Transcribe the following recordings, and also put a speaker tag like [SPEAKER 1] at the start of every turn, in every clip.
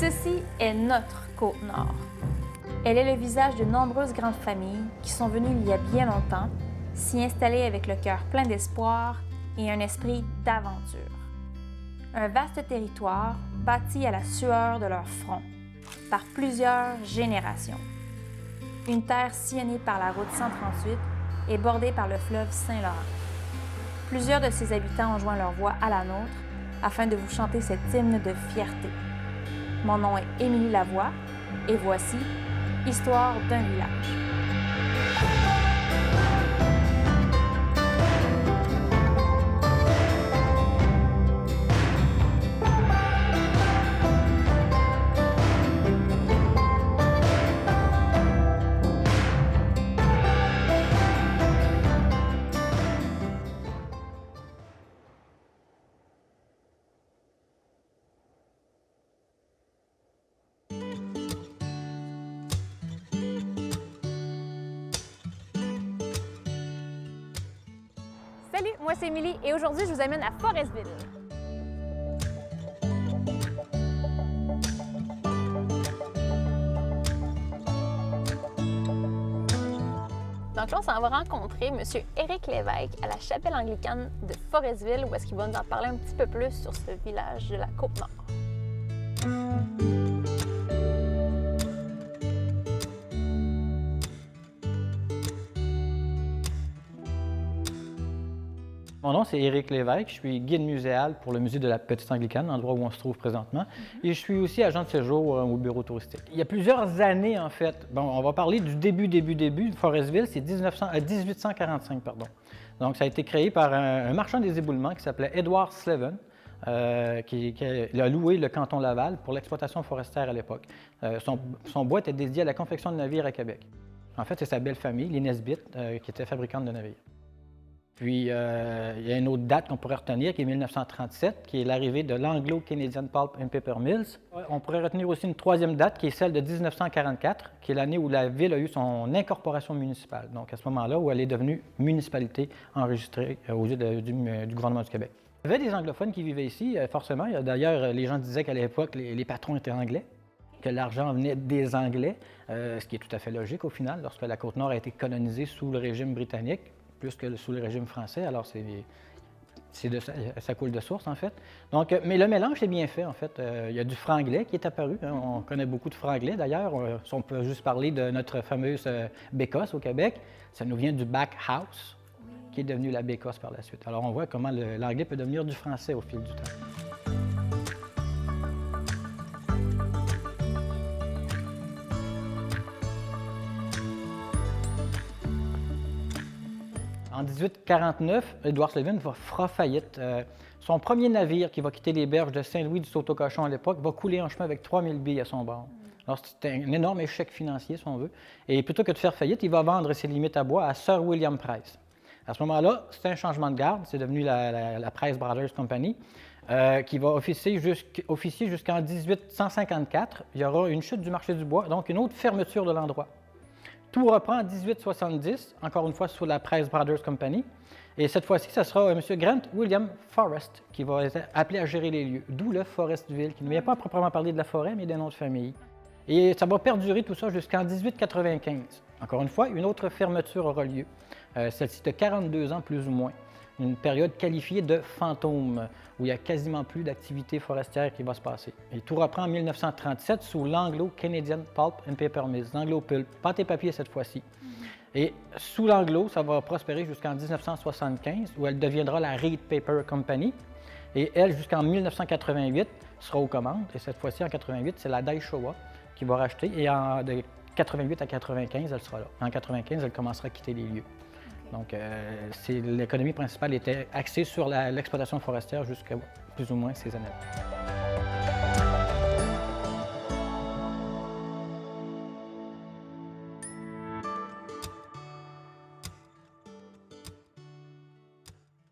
[SPEAKER 1] Ceci est notre Côte-Nord. Elle est le visage de nombreuses grandes familles qui sont venues il y a bien longtemps s'y installer avec le cœur plein d'espoir et un esprit d'aventure. Un vaste territoire bâti à la sueur de leur front par plusieurs générations. Une terre sillonnée par la route 138 et bordée par le fleuve Saint-Laurent. Plusieurs de ses habitants ont joint leur voix à la nôtre afin de vous chanter cet hymne de fierté. Mon nom est Émilie Lavoie et voici Histoire d'un village.
[SPEAKER 2] Salut, moi c'est Émilie et aujourd'hui je vous amène à Forestville. Donc là, on s'en va rencontrer M. Éric Lévesque à la chapelle anglicane de Forestville où est-ce qu'il va nous en parler un petit peu plus sur ce village de la Côte-Nord.
[SPEAKER 3] Mon nom, c'est Éric Lévesque. Je suis guide muséal pour le musée de la Petite-Anglicane, l'endroit où on se trouve présentement. Et je suis aussi agent de séjour au bureau touristique. Il y a plusieurs années, en fait, on va parler du début de Forestville, c'est 1845, pardon. Donc, ça a été créé par un marchand des éboulements qui s'appelait Edward Sleven, qui a loué le canton Laval pour l'exploitation forestière à l'époque. Son bois était dédié à la confection de navires à Québec. En fait, c'est sa belle famille, les Nesbitt, qui était fabricante de navires. Puis, il y a une autre date qu'on pourrait retenir, qui est 1937, qui est l'arrivée de l'Anglo-Canadian Pulp and Paper Mills. On pourrait retenir aussi une troisième date, qui est celle de 1944, qui est l'année où la ville a eu son incorporation municipale. Donc, à ce moment-là, où elle est devenue municipalité enregistrée aux yeux du gouvernement du Québec. Il y avait des anglophones qui vivaient ici, forcément. D'ailleurs, les gens disaient qu'à l'époque, les patrons étaient anglais, que l'argent venait des Anglais, ce qui est tout à fait logique au final, lorsque la Côte-Nord a été colonisée sous le régime britannique, plus que sous le régime français, alors ça coule de source, en fait. Donc, mais le mélange est bien fait, en fait. Il y a du franglais qui est apparu. Hein. On connaît beaucoup de franglais, d'ailleurs. Si on peut juste parler de notre fameuse bécosse au Québec, ça nous vient du back house, qui est devenu la bécosse par la suite. Alors, on voit comment l'anglais peut devenir du français au fil du temps. En 1849, Edward Sleven fera faillite. Son premier navire qui va quitter les berges de Saint-Louis du Saut-au-Cochon à l'époque va couler en chemin avec 3000 billes à son bord. Alors, c'était un énorme échec financier, si on veut. Et plutôt que de faire faillite, il va vendre ses limites à bois à Sir William Price. À ce moment-là, c'est un changement de garde. C'est devenu la Price Brothers Company, qui va officier jusqu'en 1854. Il y aura une chute du marché du bois, donc une autre fermeture de l'endroit. Tout reprend en 1870, encore une fois sous la Price Brothers Company. Et cette fois-ci, ce sera M. Grant William Forrest qui va être appelé à gérer les lieux, d'où le Forestville, qui ne vient pas à proprement parler de la forêt, mais d'un nom de famille. Et ça va perdurer tout ça jusqu'en 1895. Encore une fois, une autre fermeture aura lieu, celle-ci de 42 ans plus ou moins. Une période qualifiée de fantôme, où il n'y a quasiment plus d'activité forestière qui va se passer. Et tout reprend en 1937 sous l'Anglo-Canadian Pulp and Paper Mills, l'Anglo-Pulp, pâte et papier cette fois-ci. Et sous l'Anglo, ça va prospérer jusqu'en 1975, où elle deviendra la Reed Paper Company. Et elle, jusqu'en 1988, sera aux commandes. Et cette fois-ci, en 88, c'est la Daishowa qui va racheter. Et de 88 à 95, elle sera là. En 95, elle commencera à quitter les lieux. Donc, l'économie principale était axée sur l'exploitation forestière jusqu'à plus ou moins ces années-là.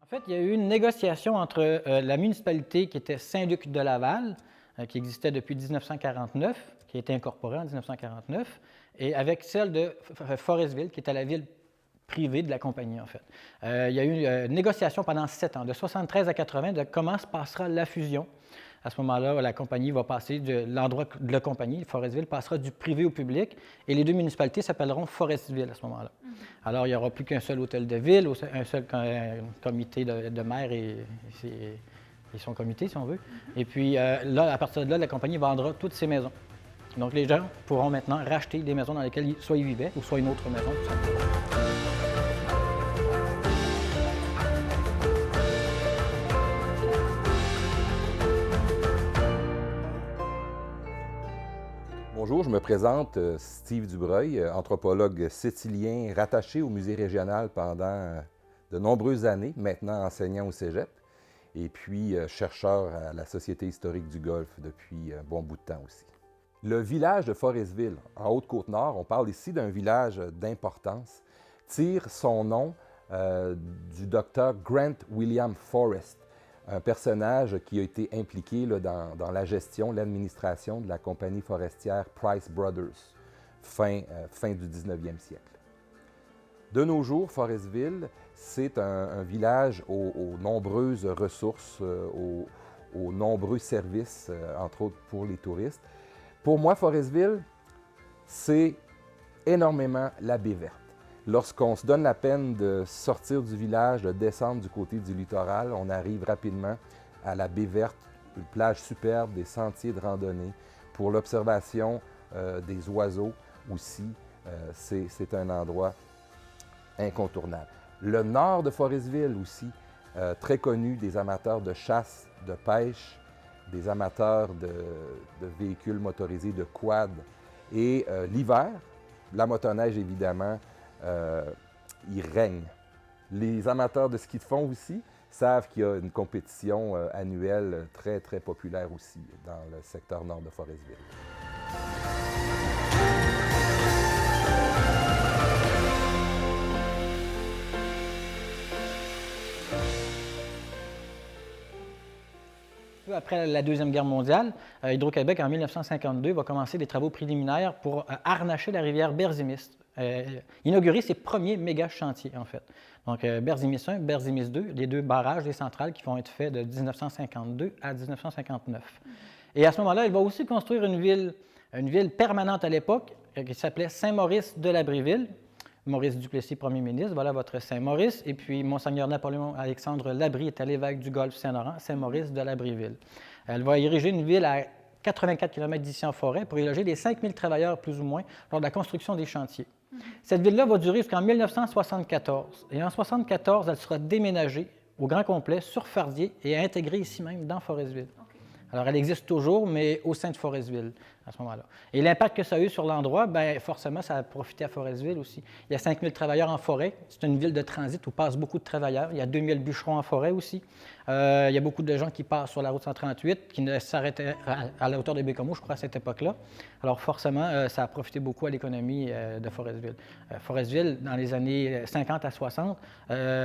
[SPEAKER 3] En fait, il y a eu une négociation entre la municipalité qui était Saint-Luc de Laval, qui existait depuis 1949, qui a été incorporée en 1949, et avec celle de Forestville, qui était la ville privée de la compagnie, en fait. Il y a eu une négociation pendant 7 ans, de 73 à 80, de comment se passera la fusion. À ce moment-là, la compagnie va passer l'endroit de la compagnie, Forestville, passera du privé au public et les deux municipalités s'appelleront Forestville à ce moment-là. Alors, il n'y aura plus qu'un seul hôtel de ville, un seul comité de maire et son comité, si on veut. Et puis, là, à partir de là, la compagnie vendra toutes ces maisons. Donc, les gens pourront maintenant racheter des maisons dans lesquelles soit ils vivaient ou soit une autre maison, tout simplement.
[SPEAKER 4] Bonjour, je me présente, Steve Dubreuil, anthropologue sétilien rattaché au musée régional pendant de nombreuses années, maintenant enseignant au cégep, et puis chercheur à la Société historique du Golfe depuis un bon bout de temps aussi. Le village de Forestville, en Haute-Côte-Nord, on parle ici d'un village d'importance, tire son nom du docteur Grant William Forrest, un personnage qui a été impliqué là, dans la gestion, l'administration de la compagnie forestière Price Brothers, fin du 19e siècle. De nos jours, Forestville, c'est un village aux nombreuses ressources, aux nombreux services, entre autres pour les touristes. Pour moi, Forestville, c'est énormément la baie verte. Lorsqu'on se donne la peine de sortir du village, de descendre du côté du littoral, on arrive rapidement à la baie verte, une plage superbe, des sentiers de randonnée. Pour l'observation des oiseaux aussi, c'est un endroit incontournable. Le nord de Forestville aussi, très connu des amateurs de chasse, de pêche, des amateurs de véhicules motorisés, de quad. Et l'hiver, la motoneige évidemment, il règne. Les amateurs de ski de fond aussi savent qu'il y a une compétition annuelle très, très populaire aussi dans le secteur nord de Forestville.
[SPEAKER 3] Après la Deuxième Guerre mondiale, Hydro-Québec, en 1952, va commencer des travaux préliminaires pour harnacher la rivière Berzimis, inaugurer ses premiers méga chantiers, en fait. Donc, Berzimis 1, Berzimis 2, les deux barrages, les centrales qui vont être faits de 1952 à 1959. Et à ce moment-là, il va aussi construire une ville permanente à l'époque, qui s'appelait Saint-Maurice-de-Labréville. Maurice Duplessis, premier ministre, voilà votre Saint-Maurice. Et puis, Monseigneur Napoléon-Alexandre Labrie était l'évêque du Golfe Saint-Laurent, Saint-Maurice de Labréville. Elle va ériger une ville à 84 km d'ici en forêt pour y loger les 5000 travailleurs, plus ou moins, lors de la construction des chantiers. Cette ville-là va durer jusqu'en 1974. Et en 1974, elle sera déménagée au grand complet sur Fardier et intégrée ici même dans Forestville. Alors, elle existe toujours, mais au sein de Forestville, à ce moment-là. Et l'impact que ça a eu sur l'endroit, bien, forcément, ça a profité à Forestville aussi. Il y a 5000 travailleurs en forêt. C'est une ville de transit où passent beaucoup de travailleurs. Il y a 2000 bûcherons en forêt aussi. Il y a beaucoup de gens qui passent sur la route 138, qui ne s'arrêtaient à la hauteur de Bécomo, je crois, à cette époque-là. Alors, forcément, ça a profité beaucoup à l'économie de Forestville. Forestville, dans les années 50 à 60,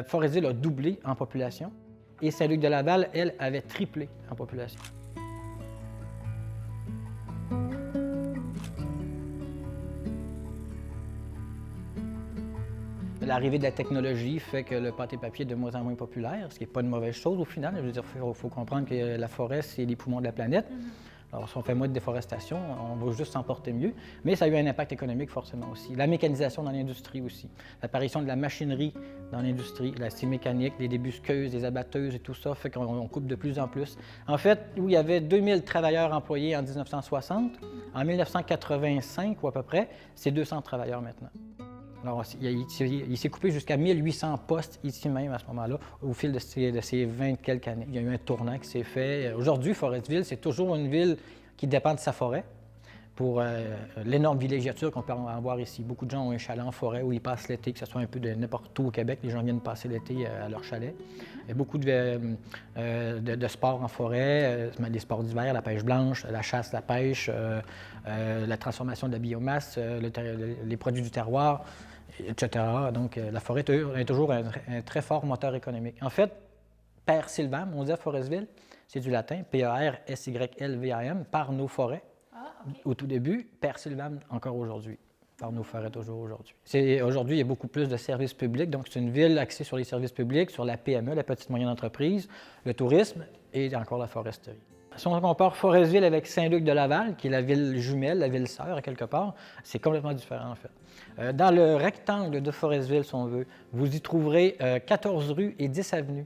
[SPEAKER 3] Forestville a doublé en population. Et Saint-Luc-de-Laval, elle, avait triplé en population. L'arrivée de la technologie fait que le pâté papier est de moins en moins populaire, ce qui n'est pas une mauvaise chose au final. Je veux dire, il faut comprendre que la forêt, c'est les poumons de la planète. Alors, si on fait moins de déforestation, on va juste s'en porter mieux. Mais ça a eu un impact économique forcément aussi. La mécanisation dans l'industrie aussi. L'apparition de la machinerie dans l'industrie, la scie mécanique, les débusqueuses, les abatteuses et tout ça fait qu'on coupe de plus en plus. En fait, où il y avait 2000 travailleurs employés en 1960, en 1985 ou à peu près, c'est 200 travailleurs maintenant. Alors, il s'est coupé jusqu'à 1800 postes ici même à ce moment-là, au fil de ces 20 quelques années. Il y a eu un tournant qui s'est fait. Aujourd'hui, Forestville, c'est toujours une ville qui dépend de sa forêt pour l'énorme villégiature qu'on peut en voir ici. Beaucoup de gens ont un chalet en forêt où ils passent l'été, que ce soit un peu de n'importe où au Québec. Les gens viennent passer l'été à leur chalet. Il y a beaucoup de sports en forêt, des sports d'hiver, la pêche blanche, la chasse, la pêche, la transformation de la biomasse, les produits du terroir, etc. Donc, la forêt est toujours un très fort moteur économique. En fait, Père Sylvam, on dit à Forestville, c'est du latin, P-E-R-S-Y-L-V-A-M, par nos forêts. Au tout début, Père Sylvam, encore aujourd'hui, par nos forêts toujours aujourd'hui. Aujourd'hui, il y a beaucoup plus de services publics, donc c'est une ville axée sur les services publics, sur la PME, la petite moyenne entreprise, le tourisme et encore la foresterie. Si on compare Forestville avec Saint-Luc-de-Laval, qui est la ville jumelle, la ville sœur, à quelque part, c'est complètement différent, en fait. Dans le rectangle de Forestville, si on veut, vous y trouverez 14 rues et 10 avenues.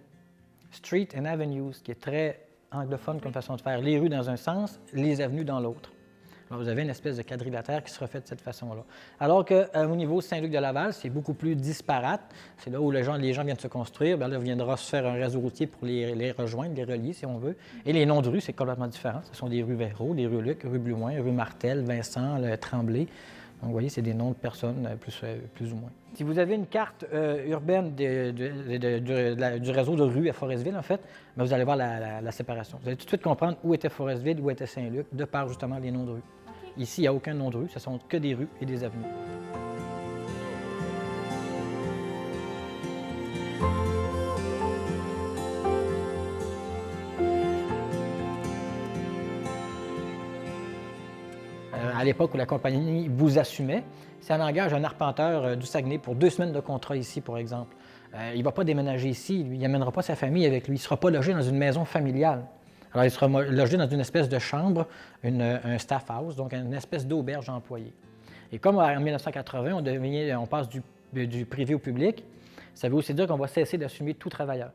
[SPEAKER 3] Street and Avenues, qui est très anglophone comme façon de faire. Les rues dans un sens, les avenues dans l'autre. Alors, vous avez une espèce de quadrilatère qui se refait de cette façon-là. Alors qu'au niveau Saint-Luc-de-Laval, c'est beaucoup plus disparate. C'est là où les gens viennent se construire. Bien là, viendra se faire un réseau routier pour les rejoindre, les relier, si on veut. Et les noms de rues, c'est complètement différent. Ce sont des rues Véro, des rues Luc, rue Blouin, rue Martel, Vincent, Tremblay. Donc, vous voyez, c'est des noms de personnes plus ou moins. Si vous avez une carte urbaine du réseau de rues à Forestville, en fait, bien, vous allez voir la séparation. Vous allez tout de suite comprendre où était Forestville, où était Saint-Luc, de par justement les noms de rues. Ici, il n'y a aucun nom de rue, ce sont que des rues et des avenues. À l'époque où la compagnie vous assumait, si elle engage un arpenteur du Saguenay pour 2 semaines de contrat ici, par exemple, il ne va pas déménager ici, il n'amènera pas sa famille avec lui, il ne sera pas logé dans une maison familiale. Alors, il sera logé dans une espèce de chambre, un staff house, donc une espèce d'auberge employée. Et comme en 1980, on passe du privé au public, ça veut aussi dire qu'on va cesser d'assumer tout travailleur.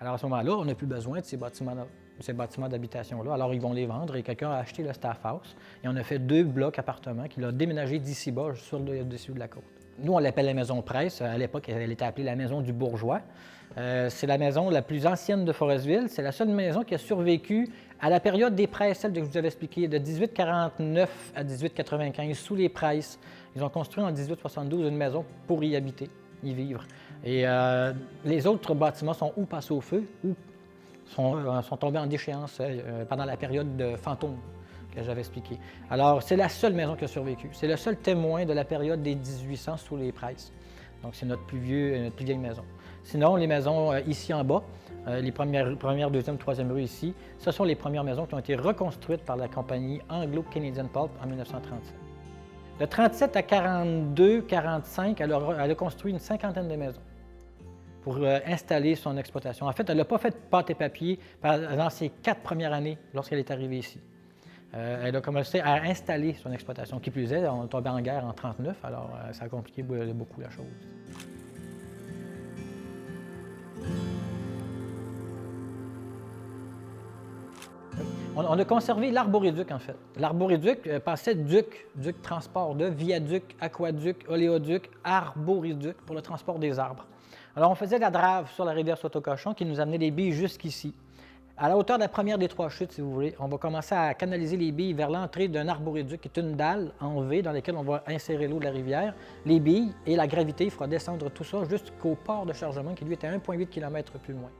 [SPEAKER 3] Alors, à ce moment-là, on n'a plus besoin de ces bâtiments d'habitation-là. Alors, ils vont les vendre et quelqu'un a acheté le staff house. Et on a fait 2 blocs appartements qu'il a déménagé d'ici-bas sur le dessus de la côte. Nous, on l'appelle la maison presse. À l'époque, elle était appelée la maison du bourgeois. C'est la maison la plus ancienne de Forestville. C'est la seule maison qui a survécu à la période des Price, celle que je vous avais expliquée, de 1849 à 1895, sous les Price. Ils ont construit en 1872 une maison pour y habiter, y vivre. Et les autres bâtiments sont ou passés au feu ou sont tombés en déchéance pendant la période de fantôme que j'avais expliqué. Alors, c'est la seule maison qui a survécu. C'est le seul témoin de la période des 1800 sous les Price. Donc, c'est notre plus vieille maison. Sinon, les maisons ici en bas, les première, deuxième, troisième rue ici, ce sont les premières maisons qui ont été reconstruites par la compagnie Anglo-Canadian Pulp en 1937. De 37 à 42, 45, elle a construit une cinquantaine de maisons pour installer son exploitation. En fait, elle n'a pas fait de pâte et papier pendant ses 4 premières années lorsqu'elle est arrivée ici. Elle a commencé à installer son exploitation. Qui plus est, on est tombé en guerre en 1939, alors ça a compliqué beaucoup la chose. On a conservé l'arboréduc, en fait. L'arboréduc passait duc transport de viaduc, aquaduc, oléoduc, arboréduc pour le transport des arbres. Alors, on faisait la drave sur la rivière Sautocochon qui nous amenait les billes jusqu'ici. À la hauteur de la première des 3 chutes, si vous voulez, on va commencer à canaliser les billes vers l'entrée d'un arboréduc qui est une dalle en V dans laquelle on va insérer l'eau de la rivière, les billes et la gravité fera descendre tout ça jusqu'au port de chargement qui lui était à 1,8 km plus loin.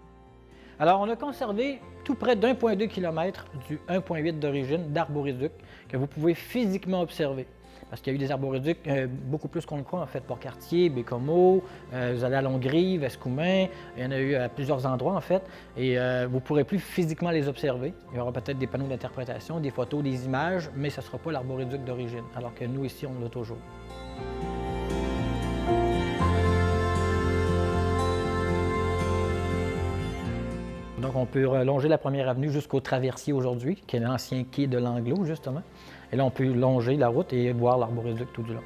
[SPEAKER 3] Alors, on a conservé tout près d'1,2 km du 1,8 d'origine d'arboréduc que vous pouvez physiquement observer. Parce qu'il y a eu des arboréducs beaucoup plus qu'on le croit, en fait, Port-Cartier, Bécomo, vous allez à Longrive, Escoumins, il y en a eu à plusieurs endroits, en fait, et vous ne pourrez plus physiquement les observer. Il y aura peut-être des panneaux d'interprétation, des photos, des images, mais ce ne sera pas l'arboréduc d'origine, alors que nous, ici, on l'a toujours. Donc, on peut longer la première avenue jusqu'au Traversier aujourd'hui, qui est l'ancien quai de l'Anglo, justement. Et là, on peut longer la route et voir l'arboréduc tout du long.